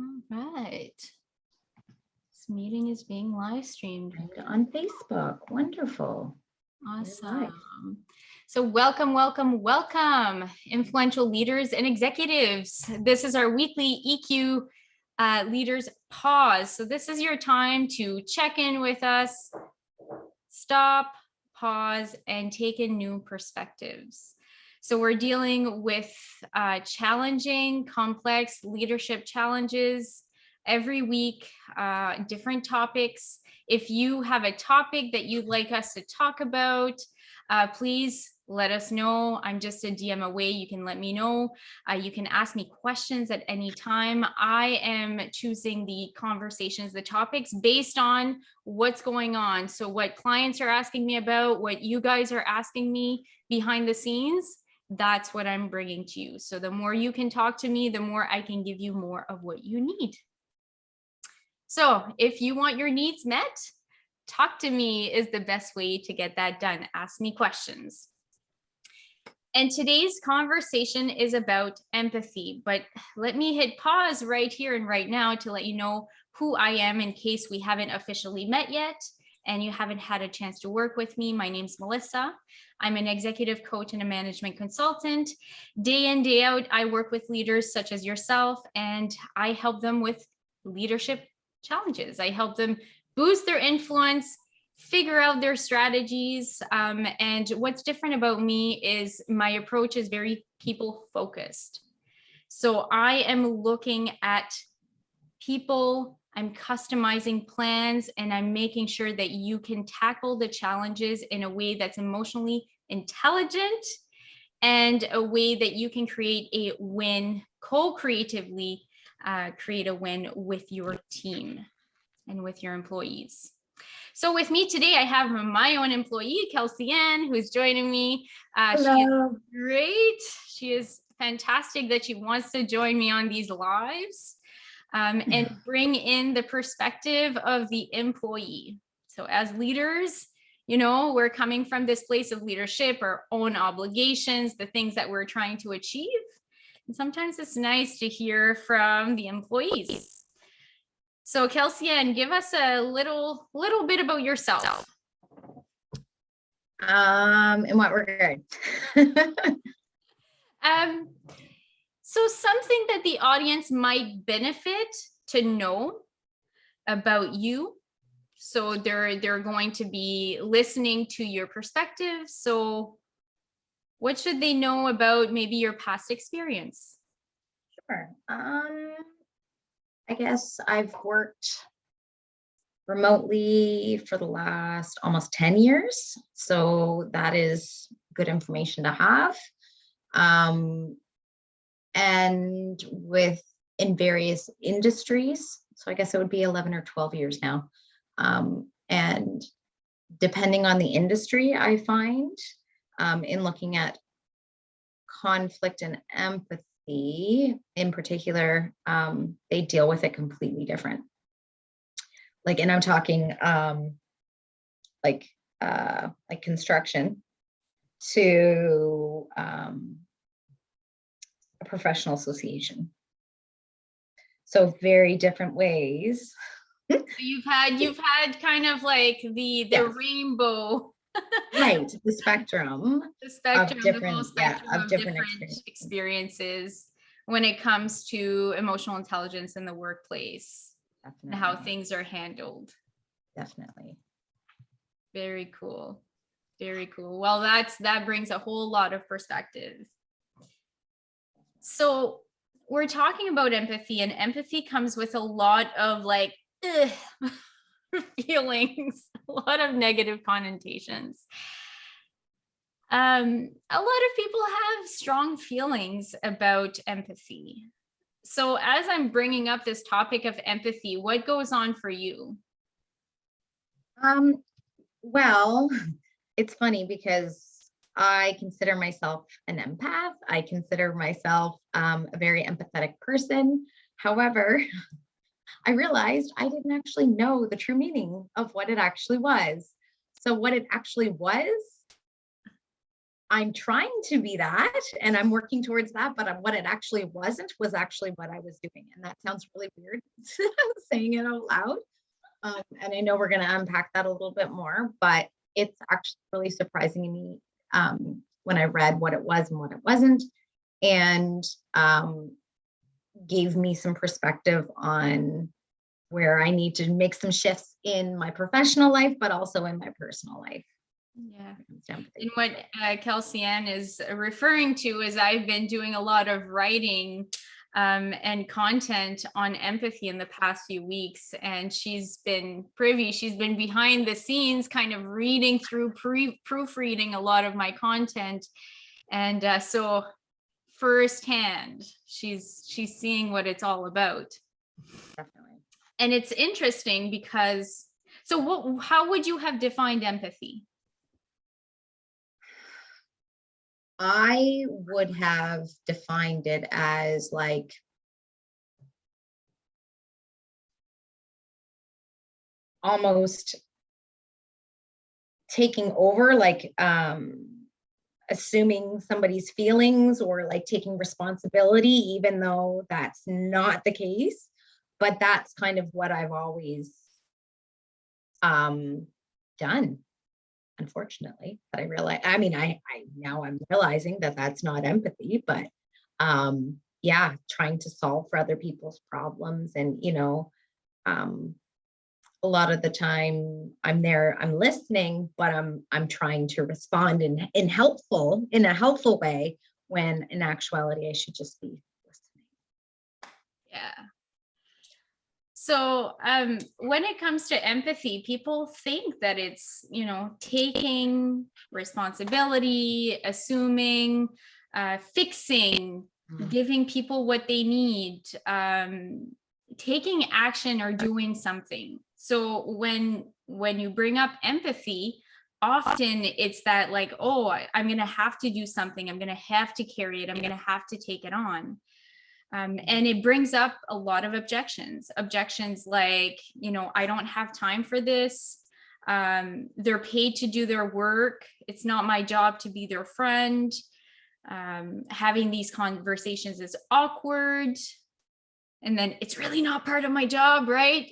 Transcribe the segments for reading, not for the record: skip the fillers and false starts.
All right. This meeting is being live streamed. On Facebook. Wonderful. Awesome. So welcome, influential leaders and executives. This is our weekly EQ Leaders Pause. So this is your time to check in with us, stop, pause, and take in new perspectives. So we're dealing with challenging, complex leadership challenges every week, different topics. If you have a topic that you'd like us to talk about, please let us know. I'm just a DM away. You can let me know. You can ask me questions at any time. I am choosing the conversations, the topics based on what's going on. So what clients are asking me about, what you guys are asking me behind the scenes, that's what I'm bringing to you. So the more you can talk to me, the more I can give you more of what you need. So if you want your needs met, talk to me is the best way to get that done. Ask me questions. And today's conversation is about empathy, but let me hit pause right here and right now to let you know who I am in case we haven't officially met yet and you haven't had a chance to work with me. My name's Melissa. I'm an executive coach and a management consultant. Day in, day out, I work with leaders such as yourself, and I help them with leadership challenges. I help them boost their influence, figure out their strategies. And what's different about me is my approach is very people focused. So I am looking at people, I'm customizing plans, and I'm making sure that you can tackle the challenges in a way that's emotionally intelligent and a way that you can create a win, co-creatively create a win with your team and with your employees. So with me today, I have my own employee, Kelsie-Ann, who's joining me. She is great. She is fantastic that she wants to join me on these lives and bring in the perspective of the employee. So as leaders, you know, we're coming from this place of leadership, our own obligations, the things that we're trying to achieve. And sometimes it's nice to hear from the employees. So Kelsie-Ann, give us a little bit about yourself. In what regard? So something that the audience might benefit to know about you. So they're going to be listening to your perspective. So what should they know about maybe your past experience? Sure. I guess I've worked remotely for the last almost 10 years. So that is good information to have. And in various industries. So I guess it would be 11 or 12 years now. And depending on the industry, I find in looking at conflict and empathy in particular, they deal with it completely different. And I'm talking like construction to a professional association. So very different ways. You've had kind of like the Yes. Rainbow. Right, the spectrum. The spectrum, of different, the whole spectrum of different experiences when it comes to emotional intelligence in the workplace. Definitely. And how things are handled. Definitely. Very cool. Very cool. Well, that brings a whole lot of perspective. So we're talking about empathy, and empathy comes with a lot of feelings, a lot of negative connotations. A lot of people have strong feelings about empathy. So as I'm bringing up this topic of empathy, what goes on for you? Well, it's funny because I consider myself an empath. I consider myself a very empathetic person. However, I realized I didn't actually know the true meaning of what it actually was. So what it actually was, I'm trying to be that and I'm working towards that, but what it actually wasn't was actually what I was doing. And that sounds really weird saying it out loud. And I know we're going to unpack that a little bit more, but it's actually really surprising to me when I read what it was and what it wasn't, and gave me some perspective on where I need to make some shifts in my professional life, but also in my personal life. Yeah. And what Kelsie-Ann is referring to is I've been doing a lot of writing and content on empathy in the past few weeks, and she's been behind the scenes kind of reading through, proofreading a lot of my content. And so firsthand, she's seeing what it's all about. Definitely. And it's interesting because, so how would you have defined empathy? I would have defined it as like almost taking over, like assuming somebody's feelings or like taking responsibility, even though that's not the case. But that's kind of what I've always done, unfortunately. But I realize, I mean, I now I'm realizing that that's not empathy, but yeah, trying to solve for other people's problems. And a lot of the time I'm there, I'm listening, but I'm trying to respond in a helpful way, when in actuality I should just be listening. Yeah. So when it comes to empathy, people think that it's, taking responsibility, assuming, fixing, giving people what they need, taking action or doing something. So when you bring up empathy, often it's that like, oh, I'm going to have to do something. I'm going to have to carry it. I'm going to have to take it on. And it brings up a lot of objections like, I don't have time for this. They're paid to do their work. It's not my job to be their friend. Having these conversations is awkward. And then it's really not part of my job, right?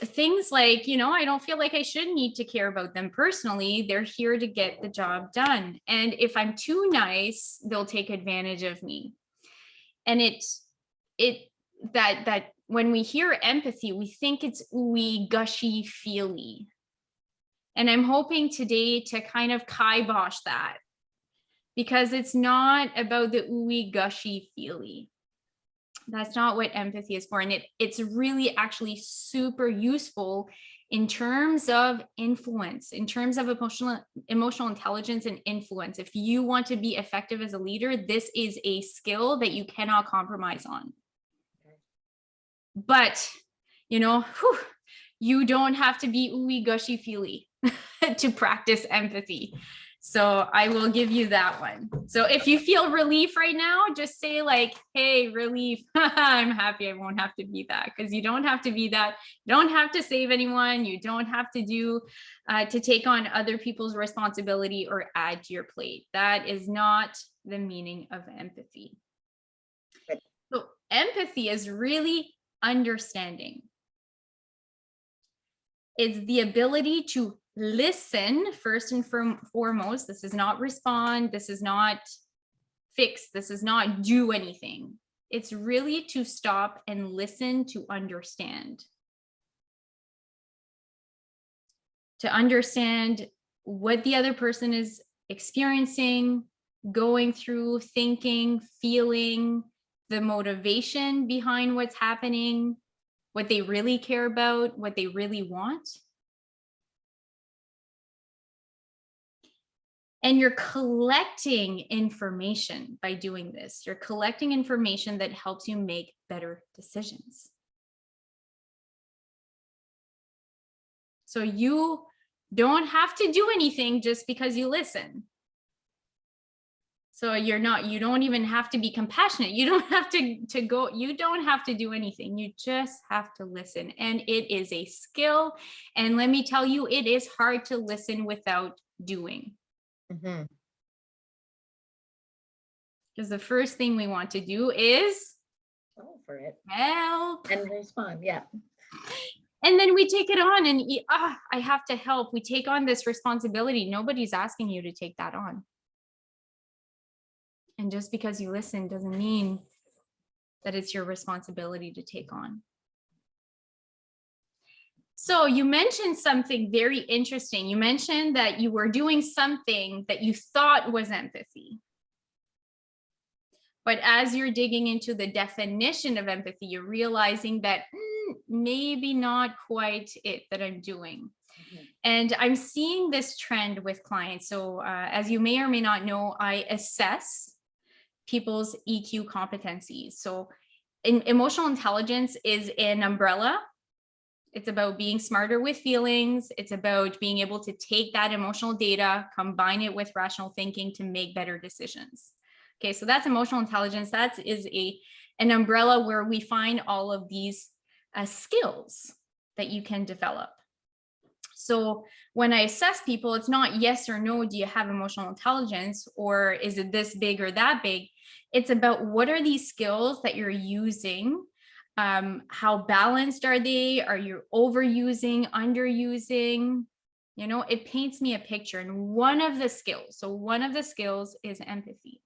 Things like, I don't feel like I should need to care about them personally. They're here to get the job done. And if I'm too nice, they'll take advantage of me. And that when we hear empathy, we think it's ooey, gushy, feely. And I'm hoping today to kind of kibosh that, because it's not about the ooey, gushy, feely. That's not what empathy is for. And it's really actually super useful in terms of influence, in terms of emotional intelligence and influence. If you want to be effective as a leader, this is a skill that you cannot compromise on. But, you don't have to be ooey, gushy, feely to practice empathy. So I will give you that one. So if you feel relief right now, just say like, hey, relief, I'm happy I won't have to be that, because you don't have to be that. You don't have to save anyone. You don't have to to take on other people's responsibility or add to your plate. That is not the meaning of empathy. So empathy is really understanding. It's the ability to listen first and foremost. This is not respond. This is not fix. This is not do anything. It's really to stop and listen, to understand. To understand what the other person is experiencing, going through, thinking, feeling, the motivation behind what's happening, what they really care about, what they really want. And you're collecting information by doing this. You're collecting information that helps you make better decisions. So you don't have to do anything just because you listen. So you don't even have to be compassionate. You don't have to go, you don't have to do anything. You just have to listen. And it is a skill. And let me tell you, it is hard to listen without doing. Mhm. Because the first thing we want to do is Go for it help. and respond. Yeah. And then we take it on and I have to help. We take on this responsibility. Nobody's asking you to take that on. And just because you listen doesn't mean that it's your responsibility to take on. So you mentioned something very interesting. You mentioned that you were doing something that you thought was empathy. But as you're digging into the definition of empathy, you're realizing that maybe not quite it that I'm doing. Mm-hmm. And I'm seeing this trend with clients. So as you may or may not know, I assess people's EQ competencies. So emotional intelligence is an umbrella. It's about being smarter with feelings. It's about being able to take that emotional data, combine it with rational thinking to make better decisions. Okay, so that's emotional intelligence. That is an umbrella where we find all of these skills that you can develop. So when I assess people, it's not yes or no, do you have emotional intelligence, or is it this big or that big? It's about what are these skills that you're using? How balanced are they? Are you overusing, underusing? You know, it paints me a picture. And one of the skills is empathy.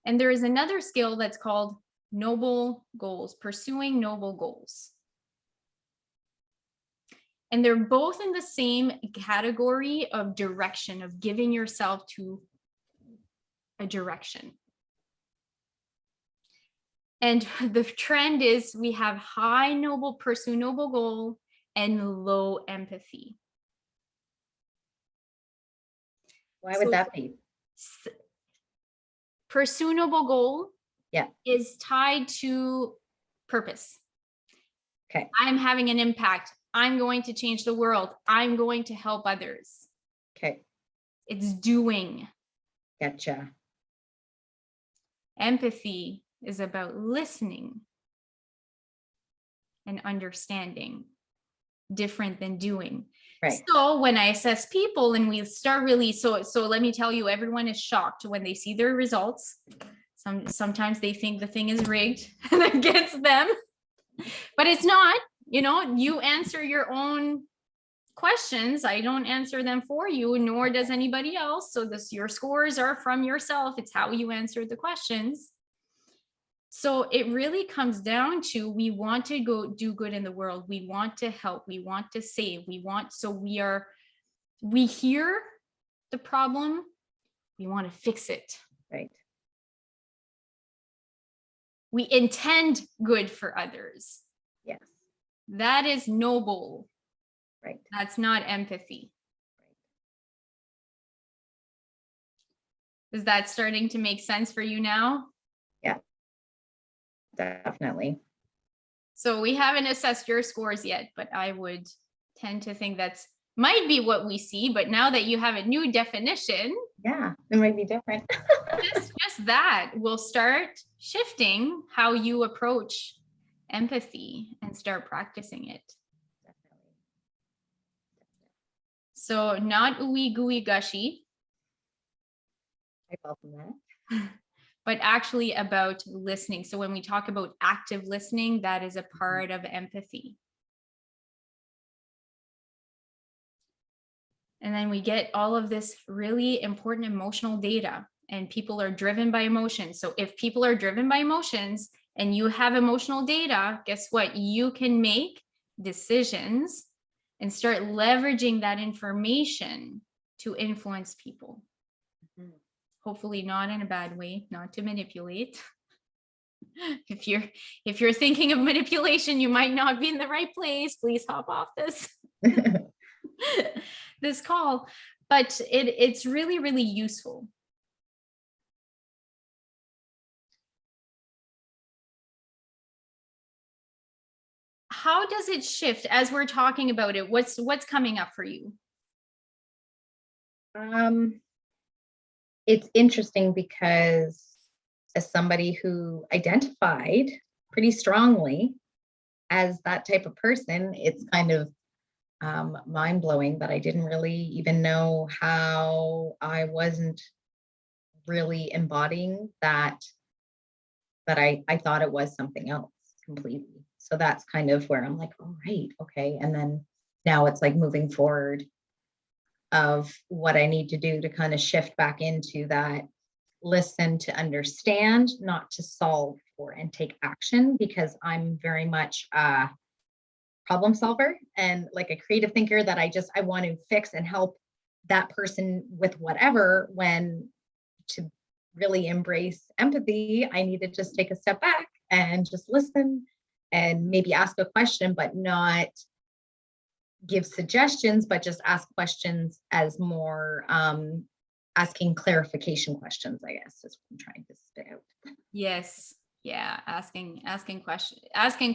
And there is another skill that's called noble goals, pursuing noble goals. And they're both in the same category of direction, of giving yourself to a direction. And the trend is we have high noble, pursue noble goal, and low empathy. Why would that be? Pursue noble goal Yeah. is tied to purpose. Okay. I'm having an impact. I'm going to change the world. I'm going to help others. Okay. It's doing. Gotcha. Empathy is about listening and understanding, different than doing. Right. So when I assess people and we start really, so let me tell you, everyone is shocked when they see their results. Sometimes they think the thing is rigged and against them, but it's not. You know, you answer your own questions. I don't answer them for you, nor does anybody else. So your scores are from yourself. It's how you answer the questions. So it really comes down to, we want to go do good in the world. We want to help. We want to save. We hear the problem. We want to fix it. Right. We intend good for others. Yes. That is noble. Right. That's not empathy. Right. Is that starting to make sense for you now? Yeah, definitely. So we haven't assessed your scores yet, but I would tend to think that's might be what we see. But now that you have a new definition, yeah, it might be different. just that will start shifting how you approach empathy and start practicing it. Definitely. So not ooey gooey gushy. I welcome that. But actually about listening. So when we talk about active listening, that is a part of empathy. And then we get all of this really important emotional data, and people are driven by emotions. So if people are driven by emotions and you have emotional data, guess what? You can make decisions and start leveraging that information to influence people. Mm-hmm. Hopefully not in a bad way, not to manipulate. If you're thinking of manipulation, you might not be in the right place. Please hop off this call. But it's really, really useful. How does it shift as we're talking about it? What's coming up for you? it's interesting because as somebody who identified pretty strongly as that type of person, it's kind of mind blowing that I didn't really even know how I wasn't really embodying that I thought it was something else completely. So that's kind of where I'm like, oh, right, okay. And then now it's like moving forward of what I need to do to kind of shift back into that listen to understand, not to solve for and take action, because I'm very much a problem solver and like a creative thinker that I want to fix and help that person with whatever, when to really embrace empathy, I need to just take a step back and just listen and maybe ask a question, but not give suggestions, but just ask questions as more asking clarification questions, I guess is what I'm trying to spit out. Yes. Yeah. Asking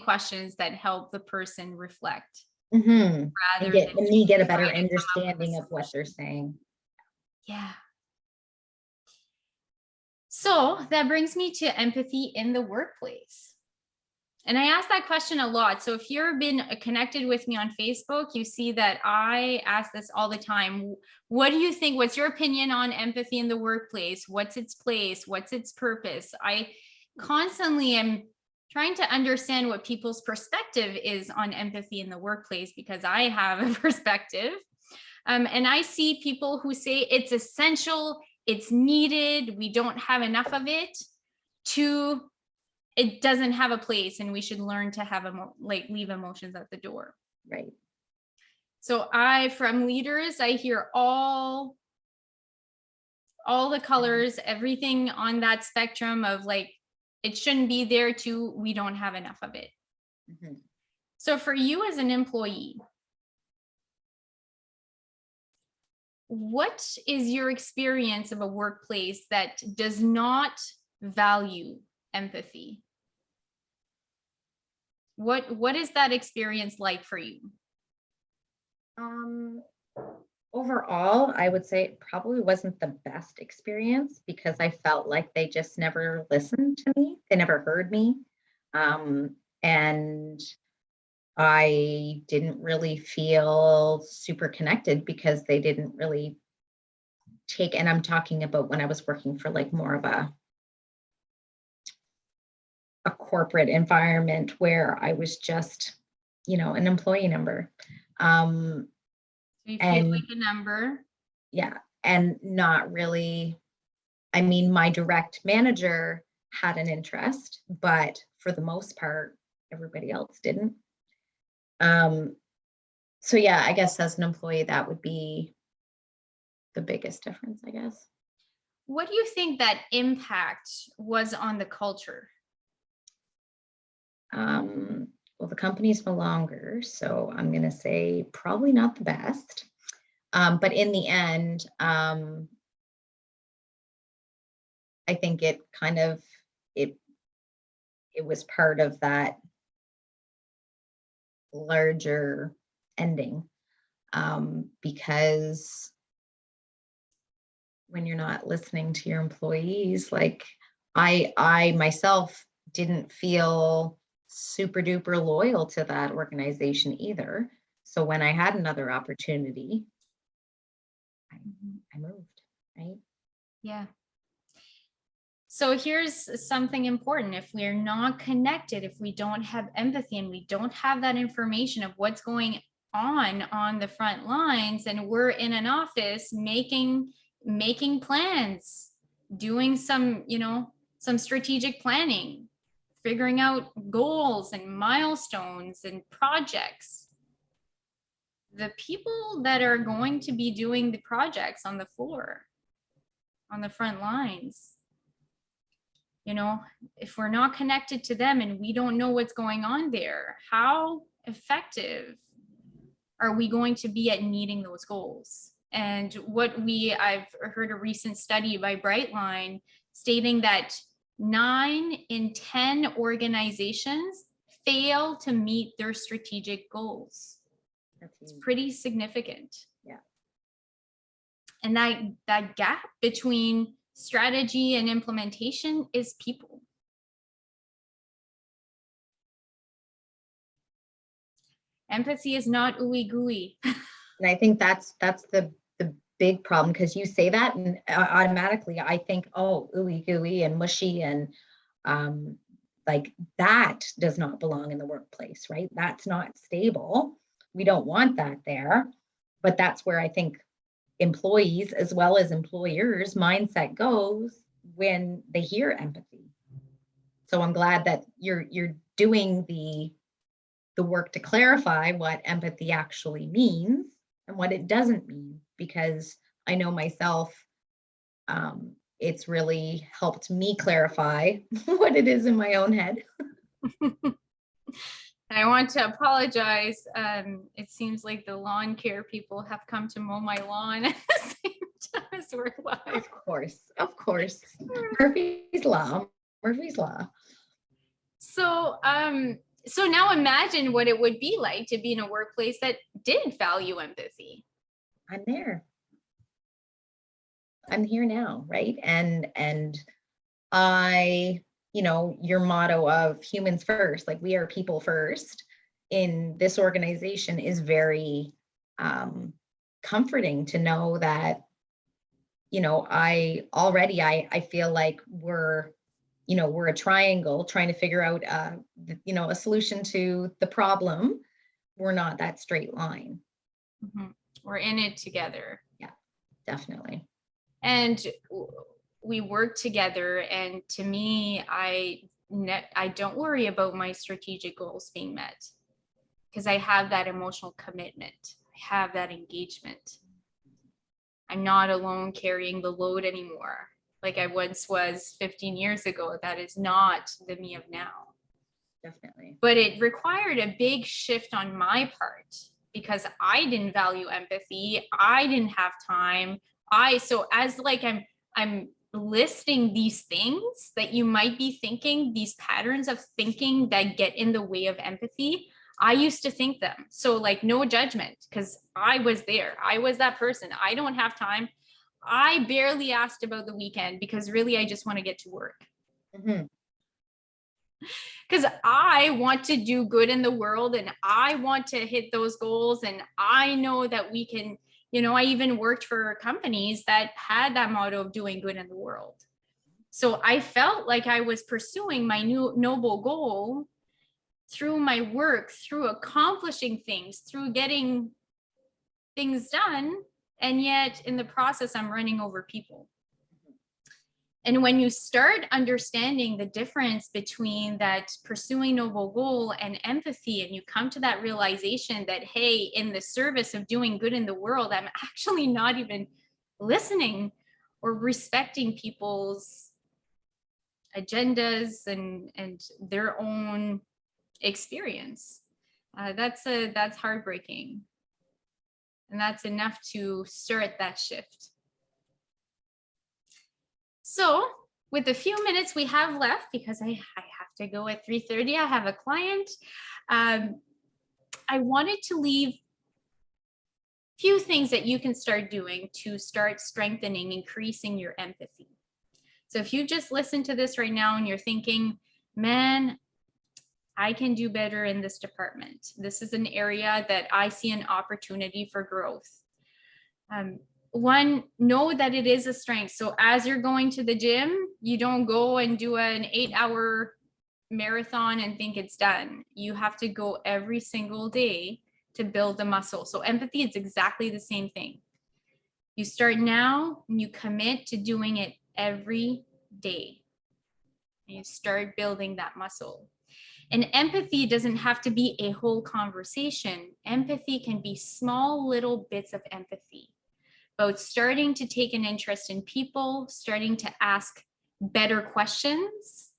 questions that help the person reflect And rather get than and me get a better trying to come up with a understanding of what they're solution. saying. Yeah. So that brings me to empathy in the workplace. And I ask that question a lot. So if you've been connected with me on Facebook, you see that I ask this all the time. What do you think? What's your opinion on empathy in the workplace? What's its place? What's its purpose? I constantly am trying to understand what people's perspective is on empathy in the workplace, because I have a perspective. And I see people who say it's essential, it's needed, we don't have enough of it, to it doesn't have a place and we should learn to have leave emotions at the door. Right. So from leaders, I hear all the colors, everything on that spectrum of like, it shouldn't be there, to we don't have enough of it. Mm-hmm. So for you as an employee, what is your experience of a workplace that does not value empathy? What is that experience like for you? Overall, I would say it probably wasn't the best experience because I felt like they just never listened to me. They never heard me. And I didn't really feel super connected because they didn't really and I'm talking about when I was working for like more of a corporate environment where I was just, an employee number. So you feel And like a number. yeah, and not really, I mean, my direct manager had an interest, but for the most part, everybody else didn't. So yeah, I guess as an employee, that would be the biggest difference, I guess. What do you think that impact was on the culture? Well, the company's no longer, so I'm going to say probably not the best. But in the end, I think it kind of it was part of that larger ending, because when you're not listening to your employees, like I myself didn't feel super duper loyal to that organization either. So when I had another opportunity, I moved, right? Yeah. So here's something important. If we're not connected, if we don't have empathy and we don't have that information of what's going on the front lines, and we're in an office making plans, doing some strategic planning, figuring out goals and milestones and projects, the people that are going to be doing the projects on the floor, on the front lines, if we're not connected to them and we don't know what's going on there, how effective are we going to be at meeting those goals? And I've heard a recent study by Brightline stating that 9 in 10 organizations fail to meet their strategic goals. It's pretty significant. Yeah. And that gap between Strategy and implementation is people. Empathy is not ooey gooey. And I think that's the big problem, because you say that and automatically I think, oh, ooey gooey and mushy, and like that does not belong in the workplace, right? That's not stable. We don't want that there. But that's where I think employees as well as employers mindset goes when they hear empathy. So I'm glad that you're doing the work to clarify what empathy actually means and what it doesn't mean, because I know myself, it's really helped me clarify what it is in my own head. I want to apologize. It seems like the lawn care people have come to mow my lawn at the same time as we're live. Of course. Murphy's Law. Murphy's Law. So, so now imagine what it would be like to be in a workplace that did value empathy. I'm there. I'm here now, right? And I, your motto of humans first, like we are people first in this organization, is very comforting to know that, I feel like we're a triangle trying to figure out, a solution to the problem. We're not that straight line. Mm-hmm. We're in it together. Yeah, definitely. And we work together. And to me, I don't worry about my strategic goals being met because I have that emotional commitment. I have that engagement. I'm not alone carrying the load anymore like I once was 15 years ago. That is not the me of now. Definitely. But it required a big shift on my part because I didn't value empathy. I didn't have time. I'm listing these things that you might be thinking, these patterns of thinking that get in the way of empathy. I used to think them. So like no judgment, because I was there. I was that person. I don't have time. I barely asked about the weekend because really I just want to get to work. Mm-hmm. Because I want to do good in the world and I want to hit those goals. And I know that we can, I even worked for companies that had that motto of doing good in the world. So I felt like I was pursuing my new noble goal through my work, through accomplishing things, through getting things done. And yet in the process, I'm running over people. And when you start understanding the difference between that pursuing noble goal and empathy, and you come to that realization that, hey, in the service of doing good in the world, I'm actually not even listening or respecting people's agendas and their own experience. That's heartbreaking. And that's enough to start that shift. So with the few minutes we have left, because I have to go at 3:30, I have a client. I wanted to leave a few things that you can start doing to start strengthening, increasing your empathy. So if you just listen to this right now and you're thinking, man, I can do better in this department. This is an area that I see an opportunity for growth. One, know that it is a strength. So as you're going to the gym, you don't go and do an 8-hour marathon and think it's done. You have to go every single day to build the muscle. So empathy is exactly the same thing. You start now and you commit to doing it every day. And you start building that muscle. And empathy doesn't have to be a whole conversation. Empathy can be small little bits of empathy. About starting to take an interest in people, starting to ask better questions,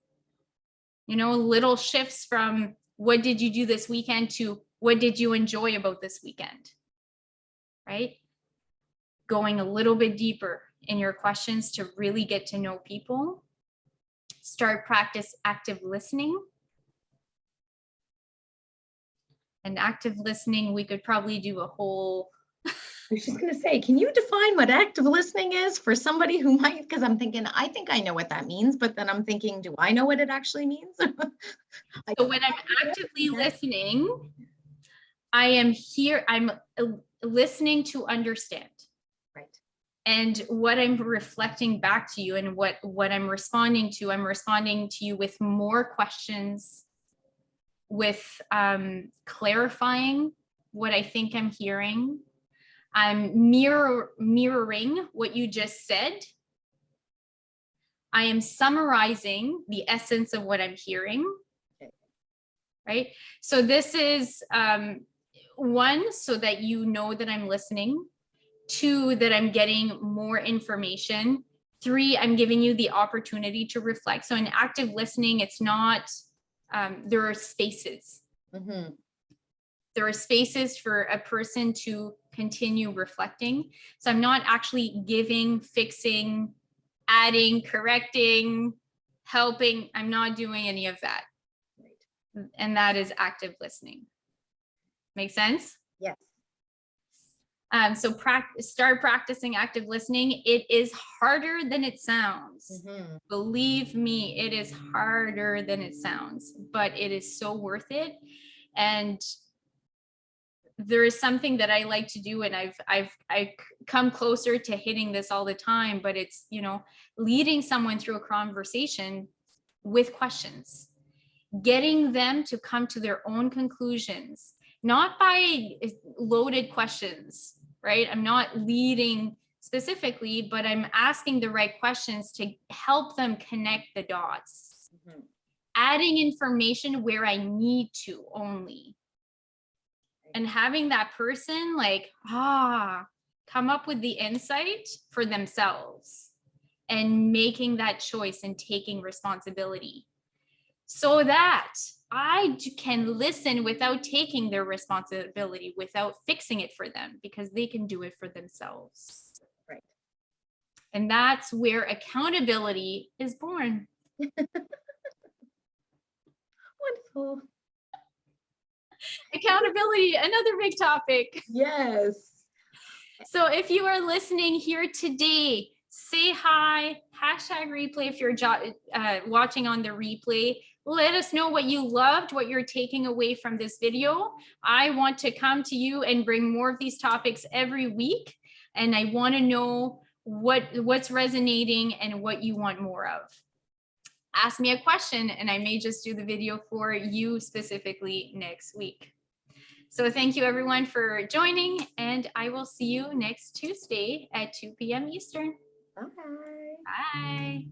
little shifts from what did you do this weekend to what did you enjoy about this weekend, right? Going a little bit deeper in your questions to really get to know people. Start practice active listening. And active listening, we could probably do a whole was just going to say, can you define what active listening is for somebody who might, because I'm thinking, I think I know what that means, but then I'm thinking, do I know what it actually means? So when I'm actively listening, I am here, I'm listening to understand. Right. And what I'm reflecting back to you and what I'm responding to you with more questions, with clarifying what I think I'm hearing. I'm mirroring what you just said. I am summarizing the essence of what I'm hearing. Okay. Right? So this is one, so that you know that I'm listening. Two, that I'm getting more information. Three, I'm giving you the opportunity to reflect. So in active listening, it's not, there are spaces. Mm-hmm. There are spaces for a person to continue reflecting. So I'm not actually giving, fixing, adding, correcting, helping. I'm not doing any of that. Right. And that is active listening. Make sense? Yes. So start practicing active listening. It is harder than it sounds. Mm-hmm. Believe me, it is harder than it sounds, but it is so worth it. And there is something that I like to do, and I've come closer to hitting this all the time, but it's, you know, leading someone through a conversation with questions, getting them to come to their own conclusions, not by loaded questions, right? I'm not leading specifically, but I'm asking the right questions to help them connect the dots, mm-hmm. Adding information where I need to only. And having that person like, come up with the insight for themselves and making that choice and taking responsibility so that I can listen without taking their responsibility, without fixing it for them, because they can do it for themselves. Right. And that's where accountability is born. Wonderful. Accountability, another big topic. Yes. So if you are listening here today, say hi, #replay if you're watching on the replay. Let us know what you loved, what you're taking away from this video. I want to come to you and bring more of these topics every week. And I want to know what's resonating and what you want more of. Ask me a question and I may just do the video for you specifically next week. So thank you everyone for joining, and I will see you next Tuesday at 2 p.m. Eastern. Bye. Bye.